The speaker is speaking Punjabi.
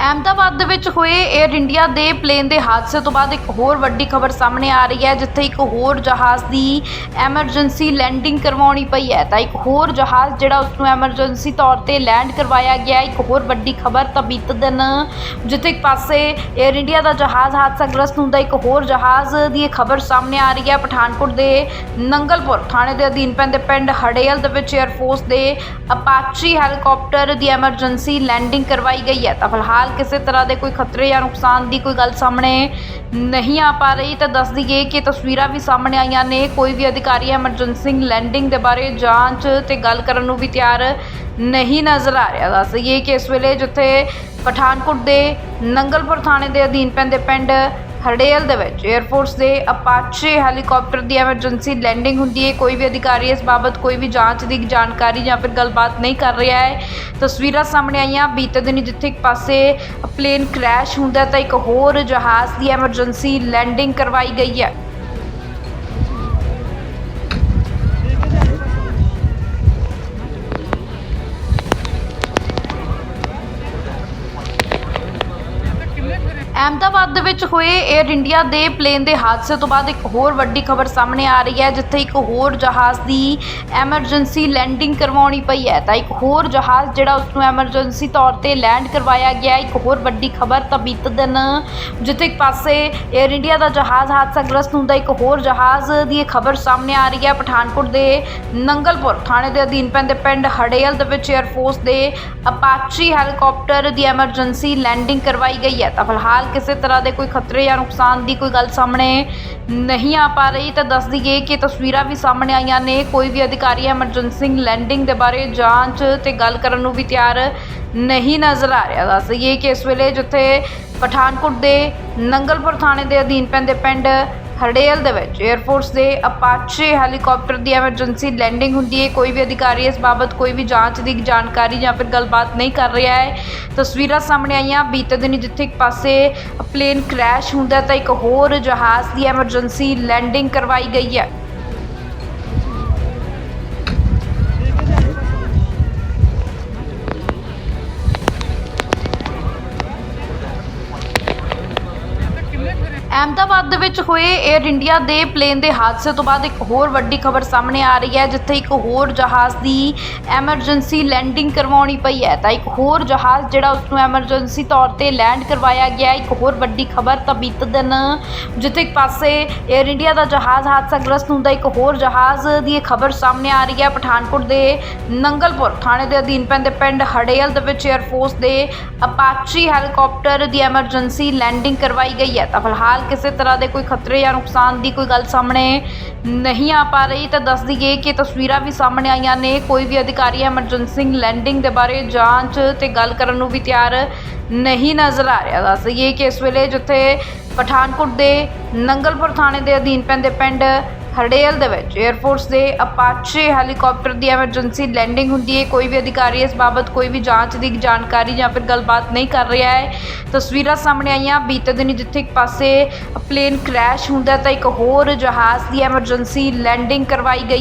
ਅਹਿਮਦਾਬਾਦ ਦੇ ਵਿੱਚ ਹੋਏ 에ਅਰ ਇੰਡੀਆ ਦੇ ਪਲੇਨ ਦੇ ਹਾਦਸੇ ਤੋਂ ਬਾਅਦ ਇੱਕ ਹੋਰ ਵੱਡੀ ਖਬਰ ਸਾਹਮਣੇ ਆ ਰਹੀ ਹੈ, ਜਿੱਥੇ ਇੱਕ ਹੋਰ ਜਹਾਜ਼ ਦੀ ਐਮਰਜੈਂਸੀ ਲੈਂਡਿੰਗ ਕਰਵਾਉਣੀ ਪਈ ਹੈ। ਤਾਂ ਇੱਕ ਹੋਰ ਜਹਾਜ਼ ਜਿਹੜਾ ਉਸ ਨੂੰ ਐਮਰਜੈਂਸੀ ਤੌਰ ਤੇ ਲੈਂਡ ਕਰਵਾਇਆ ਗਿਆ। ਇੱਕ ਹੋਰ ਵੱਡੀ ਖਬਰ ਤਾਂ ਬੀਤੇ ਦਿਨ ਜਿੱਥੇ ਇੱਕ ਪਾਸੇ 에ਅਰ ਇੰਡੀਆ ਦਾ ਜਹਾਜ਼ ਹਾਦਸਾਗ੍ਰਸਤ ਹੁੰਦਾ, ਇੱਕ ਹੋਰ ਜਹਾਜ਼ ਦੀ ਇਹ ਖਬਰ ਸਾਹਮਣੇ ਆ ਰਹੀ ਹੈ। ਪਠਾਨਕੋਟ ਦੇ ਨੰਗਲਪੁਰ ਥਾਣੇ ਦੇ ਅਧੀਨ ਪੈਂਦੇ ਪਿੰਡ ਹੜੇਲ ਦੇ ਵਿੱਚ 에ਅਰਫੋਰਸ ਦੇ ਅਪਾਚੀ ਹੈਲੀਕਾਪਟਰ ਦੀ ਐਮਰਜੈਂਸੀ ਲੈਂਡਿੰਗ ਕਰਵਾਈ ਗਈ ਹੈ। ਤਾਂ ਫਿਲਹਾਲ ਕਿਸੇ ਤਰ੍ਹਾਂ ਦੇ ਕੋਈ ਖਤਰੇ ਜਾਂ ਨੁਕਸਾਨ ਦੀ ਕੋਈ ਗੱਲ ਸਾਹਮਣੇ ਨਹੀਂ ਆ ਪਾ ਰਹੀ। ਤਾਂ ਦੱਸ ਦਈਏ ਕਿ ਤਸਵੀਰਾਂ ਵੀ ਸਾਹਮਣੇ ਆਈਆਂ ਨੇ। ਕੋਈ ਵੀ ਅਧਿਕਾਰੀ ਐਮਰਜੈਂਸੀ ਲੈਂਡਿੰਗ ਦੇ ਬਾਰੇ ਜਾਂਚ ਤੇ ਗੱਲ ਕਰਨ ਨੂੰ ਵੀ ਤਿਆਰ ਨਹੀਂ ਨਜ਼ਰ ਆ ਰਿਹਾ। ਦੱਸ ਦਈਏ ਕਿ ਇਸ ਵੇਲੇ ਜਿੱਥੇ ਪਠਾਨਕੋਟ ਦੇ ਨੰਗਲਪੁਰ ਥਾਣੇ ਦੇ ਅਧੀਨ ਪੈਂਦੇ ਪਿੰਡ ਹੜੇਲ ਦੇ ਵਿੱਚ 에ਅਰਫੋਰਸ ਦੇ ਅਪਾਚੇ ਹੈਲੀਕਾਪਟਰ ਦੀ ਐਮਰਜੈਂਸੀ ਲੈਂਡਿੰਗ ਹੁੰਦੀ ਹੈ। ਕੋਈ ਵੀ ਅਧਿਕਾਰੀ ਇਸ ਬਾਬਤ ਕੋਈ ਵੀ ਜਾਂਚ ਦੀ ਜਾਣਕਾਰੀ ਜਾਂ ਫਿਰ ਗੱਲਬਾਤ ਨਹੀਂ ਕਰ ਰਿਹਾ ਹੈ। ਤਸਵੀਰਾਂ ਸਾਹਮਣੇ ਆਈਆਂ ਬੀਤੇ ਦਿਨ, ਜਿੱਥੇ ਇੱਕ ਪਾਸੇ ਪਲੇਨ ਕ੍ਰੈਸ਼ ਹੁੰਦਾ ਤਾਂ ਇੱਕ ਹੋਰ ਜਹਾਜ਼ ਦੀ ਐਮਰਜੈਂਸੀ ਲੈਂਡਿੰਗ ਕਰਵਾਈ ਗਈ ਹੈ। ਅਹਿਮਦਾਬਾਦ ਦੇ ਵਿੱਚ ਹੋਏ 에ਅਰ ਇੰਡੀਆ ਦੇ ਪਲੇਨ ਦੇ ਹਾਦਸੇ ਤੋਂ ਬਾਅਦ ਇੱਕ ਹੋਰ ਵੱਡੀ ਖਬਰ ਸਾਹਮਣੇ ਆ ਰਹੀ ਹੈ, ਜਿੱਥੇ ਇੱਕ ਹੋਰ ਜਹਾਜ਼ ਦੀ ਐਮਰਜੈਂਸੀ ਲੈਂਡਿੰਗ ਕਰਵਾਉਣੀ ਪਈ ਹੈ। ਤਾਂ ਇੱਕ ਹੋਰ ਜਹਾਜ਼ ਜਿਹੜਾ ਉਸ ਨੂੰ ਐਮਰਜੈਂਸੀ ਤੌਰ ਤੇ ਲੈਂਡ ਕਰਵਾਇਆ ਗਿਆ। ਇੱਕ ਹੋਰ ਵੱਡੀ ਖਬਰ ਤਾਂ ਬੀਤੇ ਦਿਨ ਜਿੱਥੇ ਇੱਕ ਪਾਸੇ 에ਅਰ ਇੰਡੀਆ ਦਾ ਜਹਾਜ਼ ਹਾਦਸਾਗ੍ਰਸਤ ਹੁੰਦਾ, ਇੱਕ ਹੋਰ ਜਹਾਜ਼ ਦੀ ਇਹ ਖਬਰ ਸਾਹਮਣੇ ਆ ਰਹੀ ਹੈ। ਪਠਾਨਕੋਟ ਦੇ ਨੰਗਲਪੁਰ ਥਾਣੇ ਦੇ ਅਧੀਨ ਪੈਂਦੇ ਪਿੰਡ ਹੜੇਲ ਦੇ ਵਿੱਚ 에ਅਰਫੋਰਸ ਦੇ ਅਪਾਚੀ ਹੈਲੀਕਾਪਟਰ ਦੀ ਐਮਰਜੈਂਸੀ ਲੈਂਡਿੰਗ ਕਰਵਾਈ ਗਈ ਹੈ। ਤਾਂ ਫਿਲਹਾਲ ਕਿਸੇ ਤਰ੍ਹਾਂ ਦੇ ਕੋਈ ਖਤਰੇ ਜਾਂ ਨੁਕਸਾਨ ਦੀ ਕੋਈ ਗੱਲ ਸਾਹਮਣੇ ਨਹੀਂ ਆ ਪਾ ਰਹੀ। ਤਾਂ ਦੱਸ ਦਈਏ ਕਿ ਤਸਵੀਰਾਂ ਵੀ ਸਾਹਮਣੇ ਆਈਆਂ ਨੇ। ਕੋਈ ਵੀ ਅਧਿਕਾਰੀ ਐਮਰਜੈਂਸੀ ਲੈਂਡਿੰਗ ਦੇ ਬਾਰੇ ਜਾਂਚ ਤੇ ਗੱਲ ਕਰਨ ਨੂੰ ਵੀ ਤਿਆਰ ਨਹੀਂ ਨਜ਼ਰ ਆ ਰਿਹਾ। ਦੱਸ ਦਈਏ ਕਿ ਇਸ ਵੇਲੇ ਜਿੱਥੇ ਪਠਾਨਕੋਟ ਦੇ ਨੰਗਲਪੁਰ ਥਾਣੇ ਦੇ ਅਧੀਨ ਪੈਂਦੇ ਪਿੰਡ ਹੜੇਲ ਦੇ ਵਿੱਚ 에ਅਰਫੋਰਸ ਦੇ ਅਪਾਚੇ ਹੈਲੀਕਾਪਟਰ ਦੀ ਐਮਰਜੈਂਸੀ ਲੈਂਡਿੰਗ ਹੁੰਦੀ ਹੈ। ਕੋਈ ਵੀ ਅਧਿਕਾਰੀ ਇਸ ਬਾਬਤ ਕੋਈ ਵੀ ਜਾਂਚ ਦੀ ਜਾਣਕਾਰੀ ਜਾਂ ਫਿਰ ਗੱਲਬਾਤ ਨਹੀਂ ਕਰ ਰਿਹਾ ਹੈ। ਤਸਵੀਰਾਂ ਸਾਹਮਣੇ ਆਈਆਂ ਬੀਤੇ ਦਿਨ, ਜਿੱਥੇ ਇੱਕ ਪਾਸੇ ਪਲੇਨ ਕ੍ਰੈਸ਼ ਹੁੰਦਾ ਤਾਂ ਇੱਕ ਹੋਰ ਜਹਾਜ਼ ਦੀ ਐਮਰਜੈਂਸੀ ਲੈਂਡਿੰਗ ਕਰਵਾਈ ਗਈ ਹੈ। ਅਹਿਮਦਾਬਾਦ ਦੇ ਵਿੱਚ ਹੋਏ 에ਅਰ ਇੰਡੀਆ ਦੇ ਪਲੇਨ ਦੇ ਹਾਦਸੇ ਤੋਂ ਬਾਅਦ ਇੱਕ ਹੋਰ ਵੱਡੀ ਖਬਰ ਸਾਹਮਣੇ ਆ ਰਹੀ ਹੈ, ਜਿੱਥੇ ਇੱਕ ਹੋਰ ਜਹਾਜ਼ ਦੀ ਐਮਰਜੈਂਸੀ ਲੈਂਡਿੰਗ ਕਰਵਾਉਣੀ ਪਈ ਹੈ। ਤਾਂ ਇੱਕ ਹੋਰ ਜਹਾਜ਼ ਜਿਹੜਾ ਉਸ ਨੂੰ ਐਮਰਜੈਂਸੀ ਤੌਰ ਤੇ ਲੈਂਡ ਕਰਵਾਇਆ ਗਿਆ। ਇੱਕ ਹੋਰ ਵੱਡੀ ਖਬਰ ਤਾਂ ਬੀਤੇ ਦਿਨ ਜਿੱਥੇ ਇੱਕ ਪਾਸੇ 에ਅਰ ਇੰਡੀਆ ਦਾ ਜਹਾਜ਼ ਹਾਦਸਾਗ੍ਰਸਤ ਹੁੰਦਾ, ਇੱਕ ਹੋਰ ਜਹਾਜ਼ ਦੀ ਇਹ ਖਬਰ ਸਾਹਮਣੇ ਆ ਰਹੀ ਹੈ। ਪਠਾਨਕੋਟ ਦੇ ਨੰਗਲਪੁਰ ਥਾਣੇ ਦੇ ਅਧੀਨ ਪੈਂਦੇ ਪਿੰਡ ਹੜੇਲ ਦੇ ਵਿੱਚ 에ਅਰਫੋਰਸ ਦੇ ਅਪਾਚੀ ਹੈਲੀਕਾਪਟਰ ਦੀ ਐਮਰਜੈਂਸੀ ਲੈਂਡਿੰਗ ਕਰਵਾਈ ਗਈ ਹੈ। ਤਾਂ ਫਿਲਹਾਲ ਕਿਸੇ ਤਰ੍ਹਾਂ ਦੇ ਕੋਈ ਖਤਰੇ ਜਾਂ ਨੁਕਸਾਨ ਦੀ ਕੋਈ ਗੱਲ ਸਾਹਮਣੇ ਨਹੀਂ ਆ ਪਾ ਰਹੀ। ਤਾਂ ਦੱਸ ਦਈਏ ਕਿ ਤਸਵੀਰਾਂ ਵੀ ਸਾਹਮਣੇ ਆਈਆਂ ਨੇ। ਕੋਈ ਵੀ ਅਧਿਕਾਰੀ ਐਮਰਜੈਂਸੀ ਲੈਂਡਿੰਗ ਦੇ ਬਾਰੇ ਜਾਂਚ ਤੇ ਗੱਲ ਕਰਨ ਨੂੰ ਵੀ ਤਿਆਰ ਨਹੀਂ ਨਜ਼ਰ ਆ ਰਿਹਾ। ਦੱਸ ਦਈਏ ਕਿ ਇਸ ਵੇਲੇ ਜਿੱਥੇ ਪਠਾਨਕੋਟ ਦੇ ਨੰਗਲਪੁਰ ਥਾਣੇ ਦੇ ਅਧੀਨ ਪੈਂਦੇ ਪਿੰਡ ਹੜੇਲ ਦੇ ਵਿੱਚ 에ਅਰਫੋਰਸ ਦੇ ਅਪਾਚੇ ਹੈਲੀਕਾਪਟਰ ਦੀ ਐਮਰਜੈਂਸੀ ਲੈਂਡਿੰਗ ਹੁੰਦੀ ਹੈ। ਕੋਈ ਵੀ ਅਧਿਕਾਰੀ ਇਸ ਬਾਬਤ ਕੋਈ ਵੀ ਜਾਂਚ ਦੀ ਜਾਣਕਾਰੀ ਜਾਂ ਫਿਰ ਗੱਲਬਾਤ ਨਹੀਂ ਕਰ ਰਿਹਾ ਹੈ। ਤਸਵੀਰਾਂ ਸਾਹਮਣੇ ਆਈਆਂ ਬੀਤੇ ਦਿਨ, ਜਿੱਥੇ ਇੱਕ ਪਾਸੇ ਪਲੇਨ ਕ੍ਰੈਸ਼ ਹੁੰਦਾ ਤਾਂ ਇੱਕ ਹੋਰ ਜਹਾਜ਼ ਦੀ ਐਮਰਜੈਂਸੀ ਲੈਂਡਿੰਗ ਕਰਵਾਈ ਗਈ ਹੈ।